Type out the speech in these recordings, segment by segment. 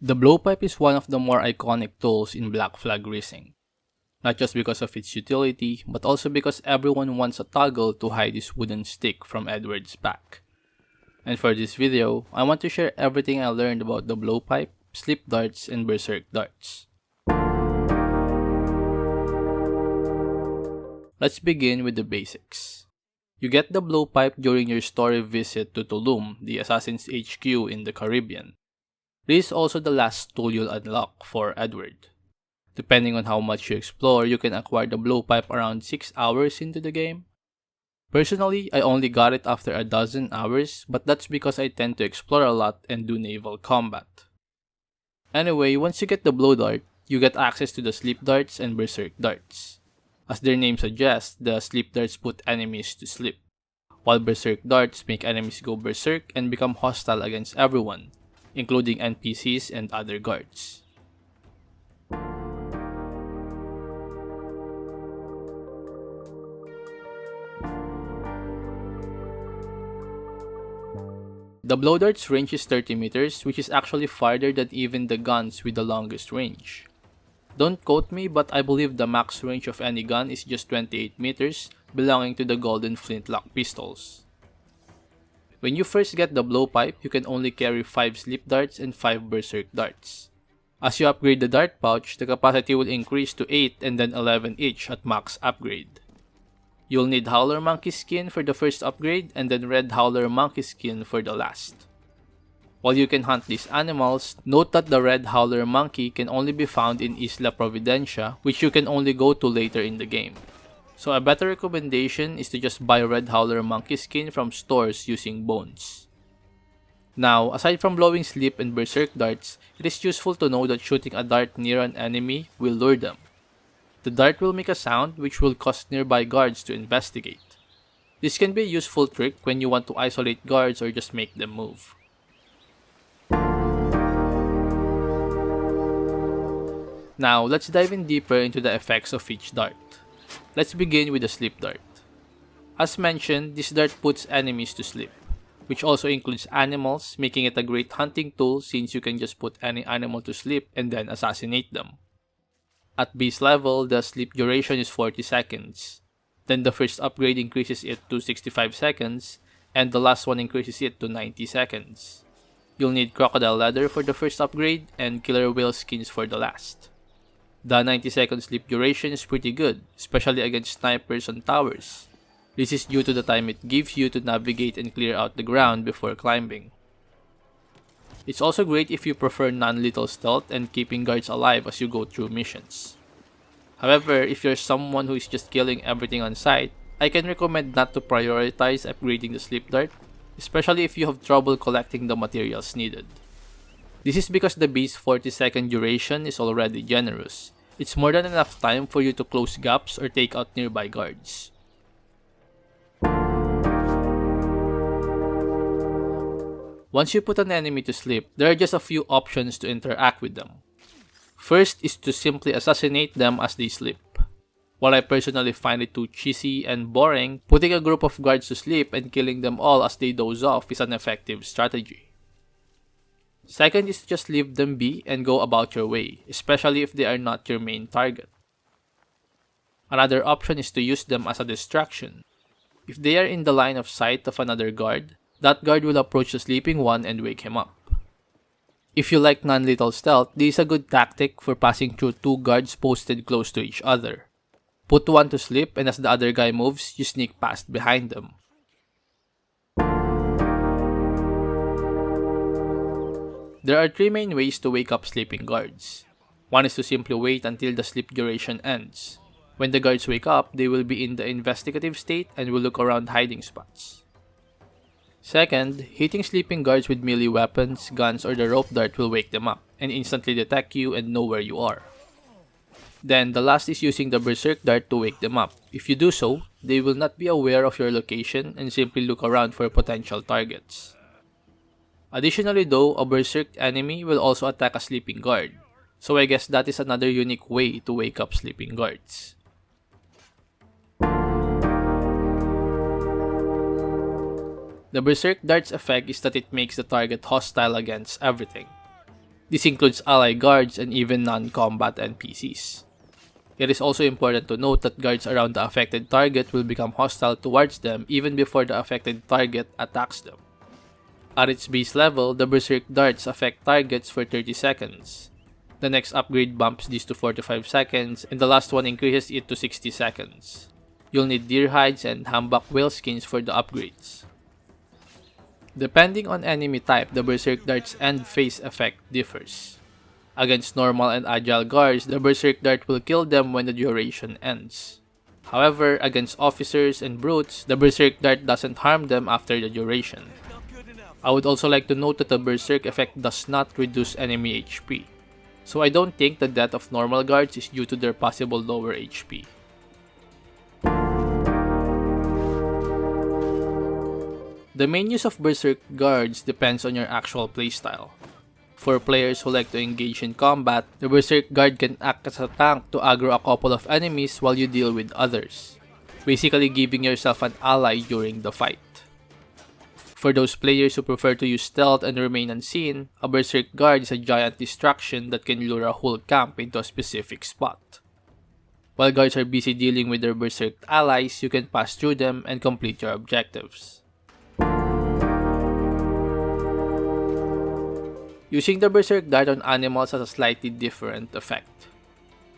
The Blowpipe is one of the more iconic tools in Black Flag Resynced, not just because of its utility, but also because everyone wants a toggle to hide his wooden stick from Edward's back. And for this video, I want to share everything I learned about the Blowpipe, Sleep Darts, and Berserk Darts. Let's begin with the basics. You get the Blowpipe during your story visit to Tulum, the Assassin's HQ in the Caribbean. This is also the last tool you'll unlock for Edward. Depending on how much you explore, you can acquire the Blowpipe around 6 hours into the game. Personally, I only got it after a dozen hours, but that's because I tend to explore a lot and do naval combat. Anyway, once you get the Blow Dart, you get access to the Sleep Darts and Berserk Darts. As their name suggests, the Sleep Darts put enemies to sleep, while Berserk Darts make enemies go berserk and become hostile against everyone, including NPCs and other guards. The Blow Dart's range is 30 meters, which is actually farther than even the guns with the longest range. Don't quote me, but I believe the max range of any gun is just 28 meters, belonging to the golden flintlock pistols. When you first get the Blowpipe, you can only carry 5 Sleep Darts and 5 Berserk Darts. As you upgrade the Dart Pouch, the capacity will increase to 8 and then 11 each at max upgrade. You'll need Howler Monkey Skin for the first upgrade and then Red Howler Monkey Skin for the last. While you can hunt these animals, note that the Red Howler Monkey can only be found in Isla Providencia, which you can only go to later in the game. So a better recommendation is to just buy Red Howler Monkey Skin from stores using bones. Now, aside from blowing sleep and Berserk Darts, it is useful to know that shooting a dart near an enemy will lure them. The dart will make a sound which will cause nearby guards to investigate. This can be a useful trick when you want to isolate guards or just make them move. Now, let's dive in deeper into the effects of each dart. Let's begin with the Sleep Dart. As mentioned, this dart puts enemies to sleep, which also includes animals, making it a great hunting tool since you can just put any animal to sleep and then assassinate them. At base level, the sleep duration is 40 seconds. Then the first upgrade increases it to 65 seconds, and the last one increases it to 90 seconds. You'll need crocodile leather for the first upgrade and killer whale skins for the last. The 90-second sleep duration is pretty good, especially against snipers on towers. This is due to the time it gives you to navigate and clear out the ground before climbing. It's also great if you prefer non-lethal stealth and keeping guards alive as you go through missions. However, if you're someone who is just killing everything on sight, I can recommend not to prioritize upgrading the Sleep Dart, especially if you have trouble collecting the materials needed. This is because the base 40-second duration is already generous. It's more than enough time for you to close gaps or take out nearby guards. Once you put an enemy to sleep, there are just a few options to interact with them. First is to simply assassinate them as they sleep. While I personally find it too cheesy and boring, putting a group of guards to sleep and killing them all as they doze off is an effective strategy. Second is to just leave them be and go about your way, especially if they are not your main target. Another option is to use them as a distraction. If they are in the line of sight of another guard, that guard will approach the sleeping one and wake him up. If you like non-lethal stealth, this is a good tactic for passing through 2 guards posted close to each other. Put one to sleep and as the other guy moves, you sneak past behind them. There are 3 main ways to wake up sleeping guards. One is to simply wait until the sleep duration ends. When the guards wake up, they will be in the investigative state and will look around hiding spots. Second, hitting sleeping guards with melee weapons, guns, or the rope dart will wake them up and instantly detect you and know where you are. Then, the last is using the Berserk Dart to wake them up. If you do so, they will not be aware of your location and simply look around for potential targets. Additionally though, a berserk enemy will also attack a sleeping guard, so I guess that is another unique way to wake up sleeping guards. The Berserk Dart's effect is that it makes the target hostile against everything. This includes ally guards and even non-combat NPCs. It is also important to note that guards around the affected target will become hostile towards them even before the affected target attacks them. At its base level, the Berserk Darts affect targets for 30 seconds. The next upgrade bumps this to 45 seconds, and the last one increases it to 60 seconds. You'll need deer hides and humpback whale skins for the upgrades. Depending on enemy type, the Berserk Dart's end phase effect differs. Against normal and agile guards, the Berserk Dart will kill them when the duration ends. However, against officers and brutes, the Berserk Dart doesn't harm them after the duration. I would also like to note that the Berserk effect does not reduce enemy HP, so I don't think the death of normal guards is due to their possible lower HP. The main use of Berserk guards depends on your actual playstyle. For players who like to engage in combat, the Berserk guard can act as a tank to aggro a couple of enemies while you deal with others, basically giving yourself an ally during the fight. For those players who prefer to use stealth and remain unseen, a Berserk guard is a giant distraction that can lure a whole camp into a specific spot. While guards are busy dealing with their Berserk allies, you can pass through them and complete your objectives. Using the Berserk Dart on animals has a slightly different effect.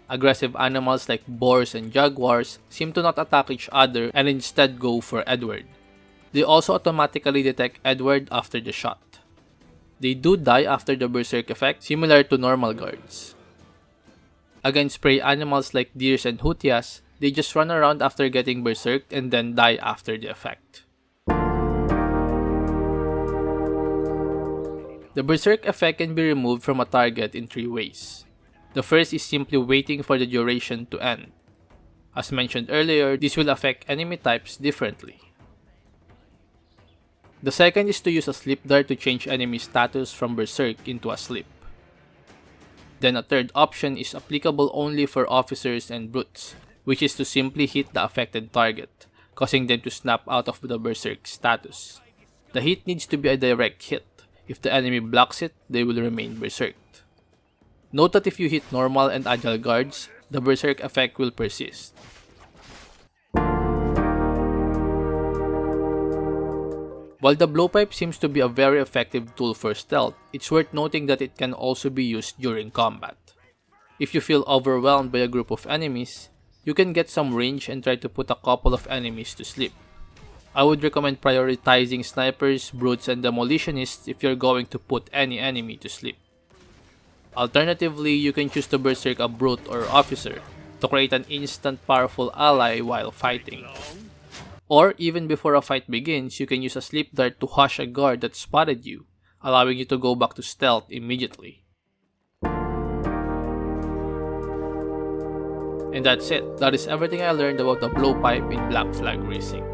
Aggressive animals like boars and jaguars seem to not attack each other and instead go for Edward. They also automatically detect Edward after the shot. They do die after the Berserk effect, similar to normal guards. Against prey animals like deers and hutias, they just run around after getting berserked and then die after the effect. The Berserk effect can be removed from a target in 3 ways. The first is simply waiting for the duration to end. As mentioned earlier, this will affect enemy types differently. The second is to use a sleep dart to change enemy status from Berserk into a sleep. Then a third option is applicable only for officers and brutes, which is to simply hit the affected target, causing them to snap out of the Berserk status. The hit needs to be a direct hit. If the enemy blocks it, they will remain berserked. Note that if you hit normal and agile guards, the Berserk effect will persist. While the Blowpipe seems to be a very effective tool for stealth, it's worth noting that it can also be used during combat. If you feel overwhelmed by a group of enemies, you can get some range and try to put a couple of enemies to sleep. I would recommend prioritizing snipers, brutes, and demolitionists if you're going to put any enemy to sleep. Alternatively, you can choose to berserk a brute or officer to create an instant powerful ally while fighting. Or even before a fight begins, you can use a sleep dart to hush a guard that spotted you, allowing you to go back to stealth immediately. And that's it. That is everything I learned about the Blowpipe in Black Flag Racing.